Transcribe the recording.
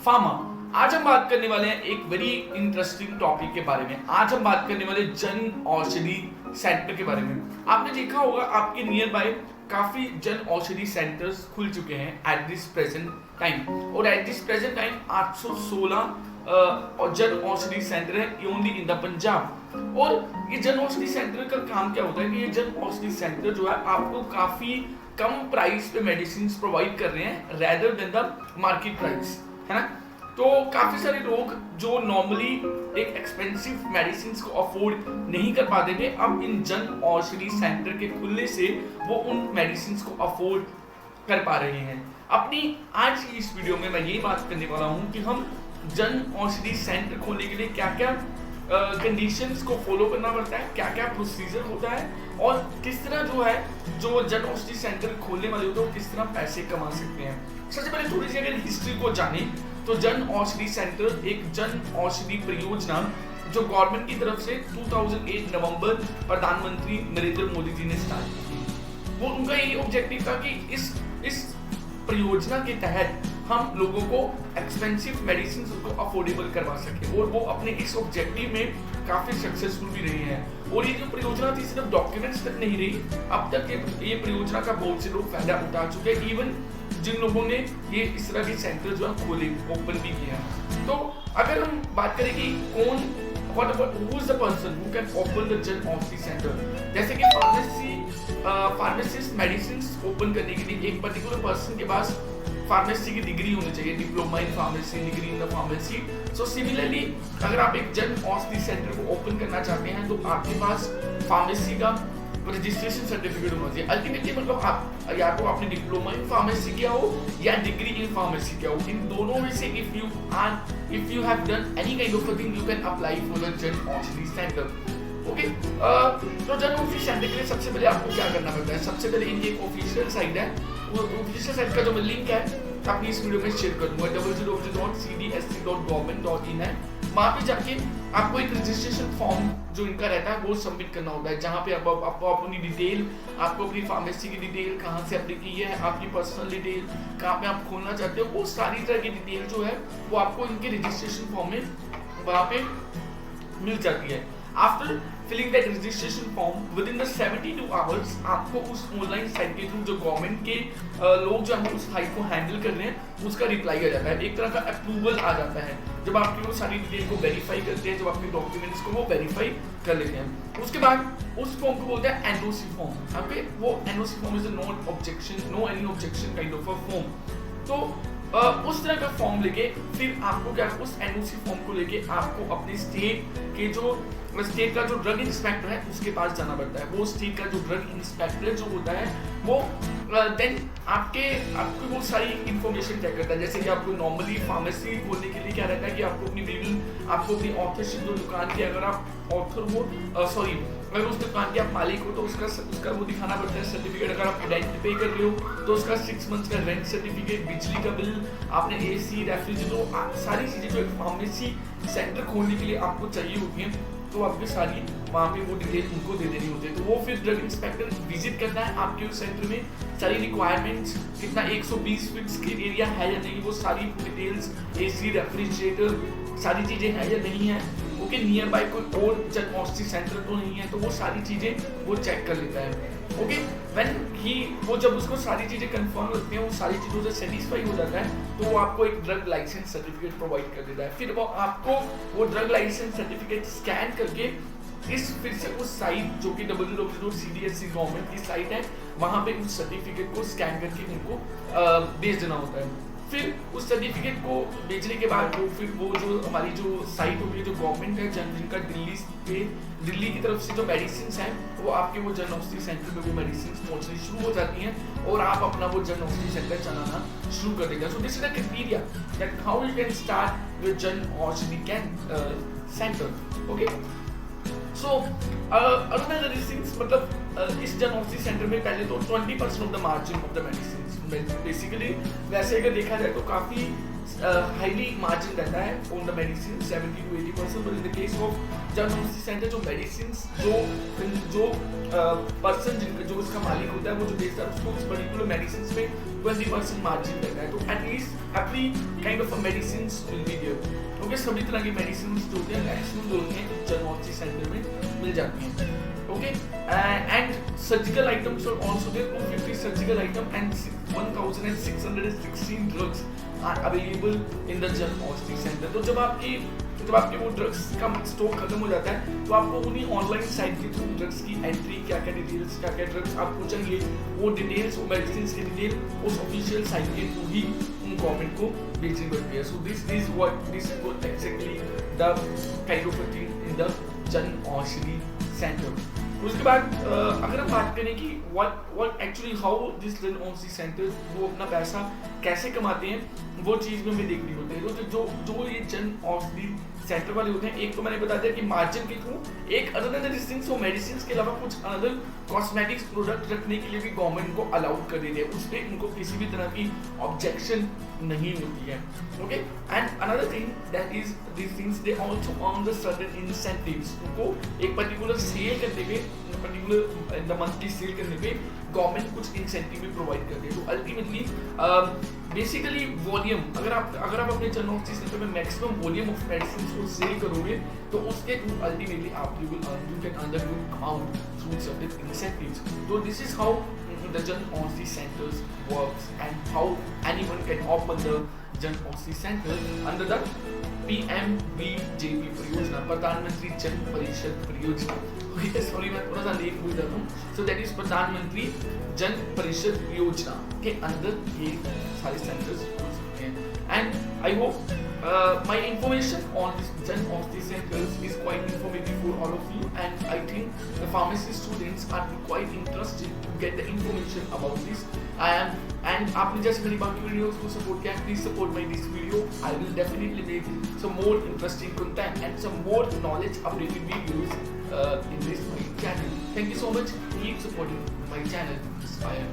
Pharma. आज हम बात करने वाले हैं एक वेरी इंटरेस्टिंग टॉपिक के बारे में। आज हम बात करने वाले जन औषधि सेंटर के बारे में। आपने देखा होगा आपके नियर बाय काफी जन औषधि सेंटर्स खुल चुके हैं एट दिस प्रेजेंट टाइम, और एट दिस प्रेजेंट टाइम 816 जन औषधि सेंटर है ओनली इन द पंजाब। और ये जन औषधि सेंटर का काम क्या होता है कि ये जन औषधि सेंटर जो है आपको काफी कम प्राइस पे मेडिसिन प्रोवाइड कर रहे हैं rather than the market price, है ना। तो काफी सारे लोग जो नॉर्मली एक एक्सपेंसिव मेडिसिन को अफोर्ड नहीं कर पाते थे, अब इन जन औषधि सेंटर के खुलने से वो उन मेडिसिन को अफोर्ड कर पा रहे हैं। अपनी आज की इस वीडियो में मैं यही बात करने वाला हूँ कि हम जन औषधि सेंटर खोलने के लिए क्या क्या कंडीशंस को फॉलो करना पड़ता है, क्या क्या प्रोसीजर होता है, और किस तरह जो है जो जन औषधि सेंटर खोलने वाले होते हैं वो किस तरह पैसे कमा सकते हैं। सबसे पहले थोड़ी सी अगर हिस्ट्री को जाने तो जन औषधि सेंटर एक जन औषधि परियोजना जो गवर्नमेंट की तरफ से 2008 नवंबर प्रधानमंत्री नरेंद्र मोदी जी ने स्टार्ट की थी। वो उनका यही ऑब्जेक्टिव था कि इस परियोजना के तहत हम लोगों को एक्सपेंसिव मेडिसिन को अफोर्डेबल करवा सके, और वो अपने इस ऑब्जेक्टिव में काफी सक्सेसफुल भी रही हैं। और ये जो परियोजना थी सिर्फ डॉक्यूमेंट्स तक नहीं रही, अब तक ये परियोजना का बहुत से लोग फायदा उठा चुके हैं, इवन जिन लोगों ने ये इस तरह के सेंटर जो है खोले ओपन भी किया। तो अगर हम बात करें कि कौन who is the person who can open the जन औषधि सेंटर, जैसे कि फार्मेसिस्ट मेडिसिन ओपन करने के लिए एक पर्टिकुलर पर्सन के पास फार्मेसी की डिग्री होनी चाहिए, diploma in pharmacy, degree in the pharmacy. So similarly अगर आप एक जन औषधि सेंटर को ओपन करना चाहते हैं तो आपके पास फार्मेसी का रजिस्ट्रेशन सर्टिफिकेट होना चाहिए। अल्टीमेटली मतलब आप या तो आपने डिप्लोमा इन फार्मेसी किया हो या डिग्री इन फार्मेसी किया हो, इन दोनों में से if you have done any kind of a thing you can apply for the Jan Aushadhi centre. Okay, तो जन औषधि सेंटर के लिए सबसे पहले आपको क्या करना पड़ता है। सबसे पहले इनकी एक ऑफिशियल साइट है, वो ऑफिशियल साइट का जो मैं लिंक है अपनी इस वीडियो में शेयर कर दूंगा, www.cdsc.government.in है। वहाँ पे जाके आपको एक रजिस्ट्रेशन फॉर्म जो इनका रहता है वो सबमिट करना होता है, जहाँ पे आपको अपनी डिटेल, आपको अपनी फार्मेसी की डिटेल, कहाँ से आपने की है, आपकी पर्सनल डिटेल, कहाँ पे आप खोलना चाहते हो, वो सारी तरह की डिटेल जो है वो आपको इनके रजिस्ट्रेशन फॉर्म में वहाँ पे मिल जाती है। After filling that registration form within the 72 hours आपको उस ऑनलाइन साइट के थ्रू जो गवर्नमेंट के लोग जो है उस साइट को हैंडल कर रहे हैं उसका रिप्लाई आ जाता है, एक तरह का अप्रूवल आ जाता है। जब आपकी वो सारी डिटेल को वेरीफाई करते हैं, जब आपके डॉक्यूमेंट्स को वो वेरीफाई कर लेते हैं, उसके बाद उस फॉर्म को बोलते हैं एनओसी फॉर्म। ओके, वो NOC form is a no any objection kind of a form. तो उस तरह का फॉर्म लेके फिर आपको क्या, उस एनओसी फॉर्म को लेके आपको अपने स्टेट का जो ड्रग इंस्पेक्टर है उसके पास जाना पड़ता है। वो स्टेट का जो ड्रग इंस्पेक्टर जो होता है वो देन आपको वो सारी इंफॉर्मेशन चेक करता है। जैसे कि आपको नॉर्मली फार्मेसी खोलने के लिए क्या रहता है कि आपको अपनी ऑथरशिप जो दुकान की, अगर आप ऑथर हो अगर उस दुकान के आप मालिक हो तो उसका वो दिखाना पड़ता है सर्टिफिकेट। अगर आप रेंट पे कर रहे हो तो उसका 6 मंथ्स का रेंट सर्टिफिकेट, बिजली का बिल, आपने एसी, रेफ्रिजरेटर, सारी चीजें जो एक फार्मेसी सेंटर खोलने के लिए आपको चाहिए होती हैं, तो आपकी सारी वहाँ पे वो डिटेल उनको दे देनी होती है। तो वो फिर ड्रग इंस्पेक्टर विजिट करता है आपके उस सेंटर में, सारी रिक्वायरमेंट्स, कितना 120 फीट की एरिया है या नहीं, वो सारी डिटेल्स, एसी, रेफ्रिजरेटर, सारी चीजें हैं या नहीं है, ओके, नियर बाय कोई और जन औषधि सेंटर तो नहीं है, तो वो सारी चीजें वो चेक कर लेता है। ओके, वो जब उसको सारी चीजें कंफर्म लगती हैं, वो सारी चीजों से सेटिस्फाई हो जाता है, तो वो आपको एक ड्रग लाइसेंस सर्टिफिकेट प्रोवाइड कर देता है। फिर वो आपको वो ड्रग लाइसेंस सर्टिफिकेट स्कैन करके फिर से उस साइट जो कि www.cdsc गवर्नमेंट की साइट है, वहां पे उस सर्टिफिकेट को स्कैन करके उनको भेज देना होता है। फिर उस सर्टिफिकेट को बेचने के बाद वो जो हमारी जो साइट होगी, जो गवर्नमेंट है, जिनका दिल्ली की तरफ से जो मेडिसिन हैं वो आपके वो जन औषधि सेंटर में वो मेडिसिन पहुंचनी शुरू हो जाती हैं और आप अपना वो जन औषधि सेंटर चलाना शुरू कर देंगे। So this is the criteria that how you can start your जन Aushadhi centre. Okay, so another things, मतलब इस जन औषधि सेंटर में पहले तो 20% of the margin of the medicine basically, वैसे अगर देखा जाए तो काफी हाईली मार्जिन रहता है on the medicine 70 to 80%, but in the case of जन औषधि सेंटर जो मेडिसिन जो पर्सन जो इसका मालिक होता है, वो जो बेचता है उसको उस पर्टिकुलर मेडिसिन में 20% मार्जिन रहता है। तो at least every kind of a medicines will be there. Okay, सभी तरह की मेडिसिन जो होती है मैक्सिमम जो होती है जन औषधि सेंटर में मिल जाती हैं. Okay, and surgical items are also there. 250 surgical item and 1616 drugs are available in the Jan Aushadhi centre. तो जब आपके वो ड्रग्स का स्टॉक खत्म हो जाता है तो आपको उन्हीं ऑनलाइन साइट के थ्रू ड्रग्स की एंट्री, क्या क्या डिटेल्स, क्या क्या ड्रग्स आपको चाहिए, वो डिटेल्स, वो मेडिसिन की डिटेल उस ऑफिशियल साइट के थ्रू ही गवर्नमेंट को भेजनी पड़ती है. So this is what exactly the kind of a thing in the Jan Aushadhi centre. उसके बाद अगर हम बात करें कि what actually how this जन औषधि सेंटर वो अपना पैसा कैसे कमाते हैं, वो चीज़ में हमें देखनी होती है. तो जो ये जन औषधि सेंटर वाले होते हैं, एक तो मैंने बता दिया कि मार्जिन के थ्रू, एक अदर थिंग्स वो मेडिसिन के अलावा कुछ अदर कॉस्मेटिक्स प्रोडक्ट रखने के लिए भी गवर्नमेंट को अलाउड कर देते हैं. उस पर उनको किसी भी तरह की ऑब्जेक्शन नहीं होती है. Okay, and another thing that is this things they also earn the certain incentives. उनको एक पर्टिकुलर सेल करने पे, पर्टिकुलर द मंथली सेल करने पे गवर्नमेंट कुछ इंसेंटिव भी प्रोवाइड करती है. तो अल्टीमेटली बेसिकली वॉल्यूम, अगर आप अपने जन औषधि सेंटर में मैक्सिमम वॉल्यूम ऑफ मेडिसिन को सेल करोगे तो उसके थ्रू अल्टीमेटली आप you can earn the good amount through certain incentives. तो this is how the Jan Aushadhi centers works and how anyone can open the Jan Aushadhi center under the PMBJP परियोजना, प्रधानमंत्री जन परिषद परियोजना. Sorry मैं थोड़ा सा लेट भूल जाता हूँ. सो दैट इज प्रधानमंत्री जन परिषद योजना के अंदर ये सारे सेंटर्स हो सकते हैं. And I hope my information on this Jan Aushadhi centers is quite informative for all of you, and I think the pharmacy students are quite interested to get the information about this. And आपने जैसे मेरी बाकी videos को support किया, please support my this video. I will definitely make some more interesting content and some more knowledge updated videos in this my channel. Thank you so much. Keep supporting my channel. Inspire.